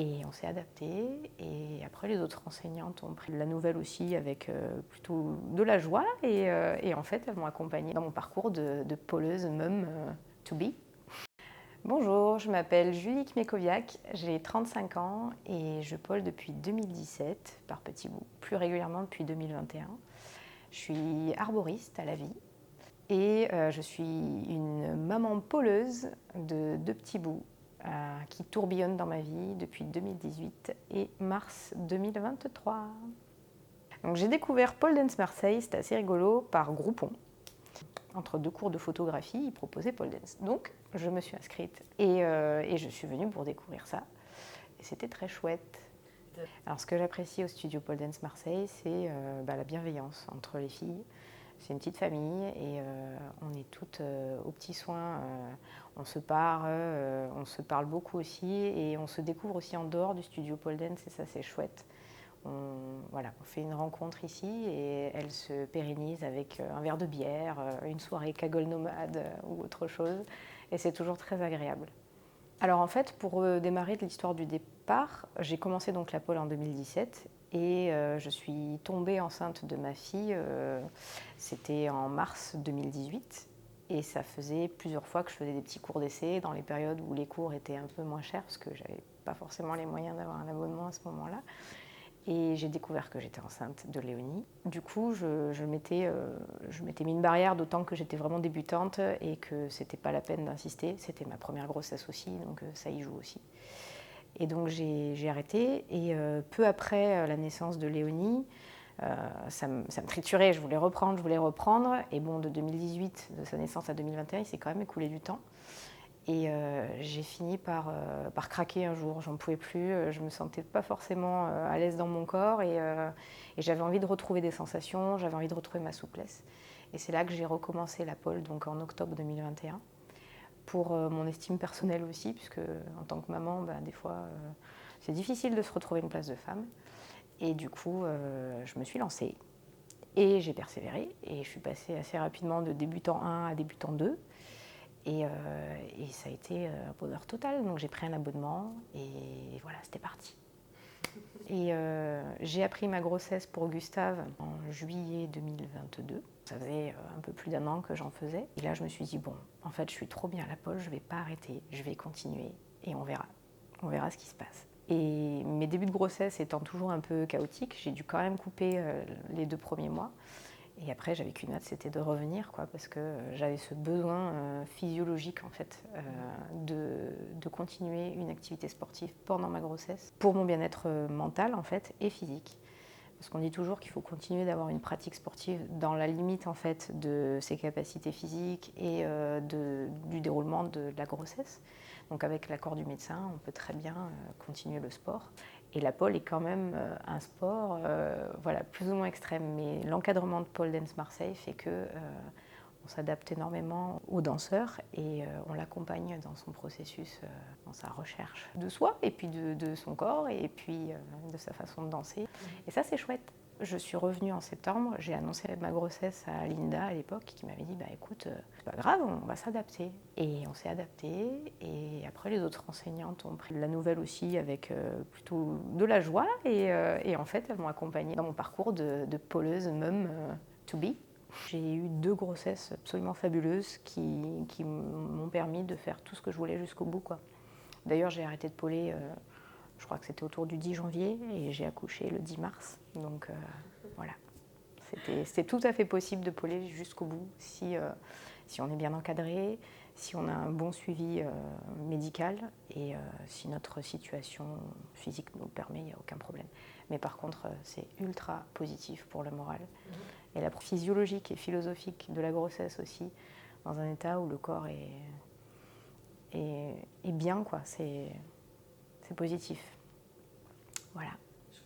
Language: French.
Et on s'est adapté. Et après, les autres enseignantes ont pris la nouvelle aussi avec plutôt de la joie. Et en fait, elles m'ont accompagnée dans mon parcours de poleuse mum to be. Bonjour, je m'appelle Julie Kmekoviak, j'ai 35 ans et je pole depuis 2017 par petits bouts, plus régulièrement depuis 2021. Je suis arboriste à la vie et je suis une maman poleuse de 2 petits bouts qui tourbillonnent dans ma vie depuis 2018 et mars 2023. Donc j'ai découvert Pole Dance Marseille, c'était assez rigolo, par Groupon. Entre 2 cours de photographie, ils proposaient pole dance. Donc, je me suis inscrite et je suis venue pour découvrir ça. Et c'était très chouette. Alors, ce que j'apprécie au studio Pole Dance Marseille, c'est la bienveillance entre les filles. C'est une petite famille et on est toutes aux petits soins. On se parle beaucoup aussi et on se découvre aussi en dehors du studio Pole Dance et ça, c'est chouette. On fait une rencontre ici et elle se pérennise avec un verre de bière, une soirée cagole nomade ou autre chose. Et c'est toujours très agréable. Alors en fait, pour démarrer de l'histoire du départ, j'ai commencé donc la pole en 2017 et je suis tombée enceinte de ma fille, c'était en mars 2018. Et ça faisait plusieurs fois que je faisais des petits cours d'essai dans les périodes où les cours étaient un peu moins chers parce que j'avais pas forcément les moyens d'avoir un abonnement à ce moment-là. Et j'ai découvert que j'étais enceinte de Léonie. Du coup, je m'étais mis une barrière, d'autant que j'étais vraiment débutante et que c'était pas la peine d'insister. C'était ma première grossesse aussi, donc ça y joue aussi. Et donc j'ai arrêté. Et peu après la naissance de Léonie, ça me triturait. Je voulais reprendre. Et bon, de 2018, de sa naissance à 2021, il s'est quand même écoulé du temps. Et j'ai fini par craquer un jour, j'en pouvais plus, je me sentais pas forcément à l'aise dans mon corps et j'avais envie de retrouver des sensations, j'avais envie de retrouver ma souplesse. Et c'est là que j'ai recommencé la pole, donc en octobre 2021, pour mon estime personnelle aussi, puisque en tant que maman, des fois, c'est difficile de se retrouver une place de femme. Et du coup, je me suis lancée et j'ai persévéré et je suis passée assez rapidement de débutant 1 à débutant 2. Et ça a été un bonheur total. Donc j'ai pris un abonnement et voilà, c'était parti. Et j'ai appris ma grossesse pour Gustave en juillet 2022. Ça faisait un peu plus d'1 an que j'en faisais. Et là, je me suis dit, bon, en fait, je suis trop bien à la pole, je ne vais pas arrêter, je vais continuer et on verra. On verra ce qui se passe. Et mes débuts de grossesse étant toujours un peu chaotiques, j'ai dû quand même couper les 2 premiers mois. Et après, j'avais qu'une hâte, c'était de revenir, parce que j'avais ce besoin physiologique, en fait, de continuer une activité sportive pendant ma grossesse, pour mon bien-être mental, en fait, et physique. Parce qu'on dit toujours qu'il faut continuer d'avoir une pratique sportive dans la limite, en fait, de ses capacités physiques et du déroulement de la grossesse. Donc avec l'accord du médecin, on peut très bien continuer le sport. Et la pole est quand même un sport plus ou moins extrême. Mais l'encadrement de Pole Dance Marseille fait que on s'adapte énormément aux danseurs et on l'accompagne dans son processus, dans sa recherche de soi et puis de son corps et puis de sa façon de danser. Et ça, c'est chouette. Je suis revenue en septembre, j'ai annoncé ma grossesse à Linda à l'époque qui m'avait dit écoute, c'est pas grave, on va s'adapter. Et on s'est adapté et après les autres enseignantes ont pris la nouvelle aussi avec plutôt de la joie et en fait elles m'ont accompagnée dans mon parcours de poleuse mum to be. J'ai eu 2 grossesses absolument fabuleuses qui m'ont permis de faire tout ce que je voulais jusqu'au bout, D'ailleurs, j'ai arrêté de poler, je crois que c'était autour du 10 janvier et j'ai accouché le 10 mars. Donc voilà, c'était tout à fait possible de poler jusqu'au bout si on est bien encadré, si on a un bon suivi médical et si notre situation physique nous le permet, il n'y a aucun problème. Mais par contre, c'est ultra positif pour le moral. Et la physiologique et philosophique de la grossesse aussi, dans un état où le corps est bien, c'est positif. Voilà.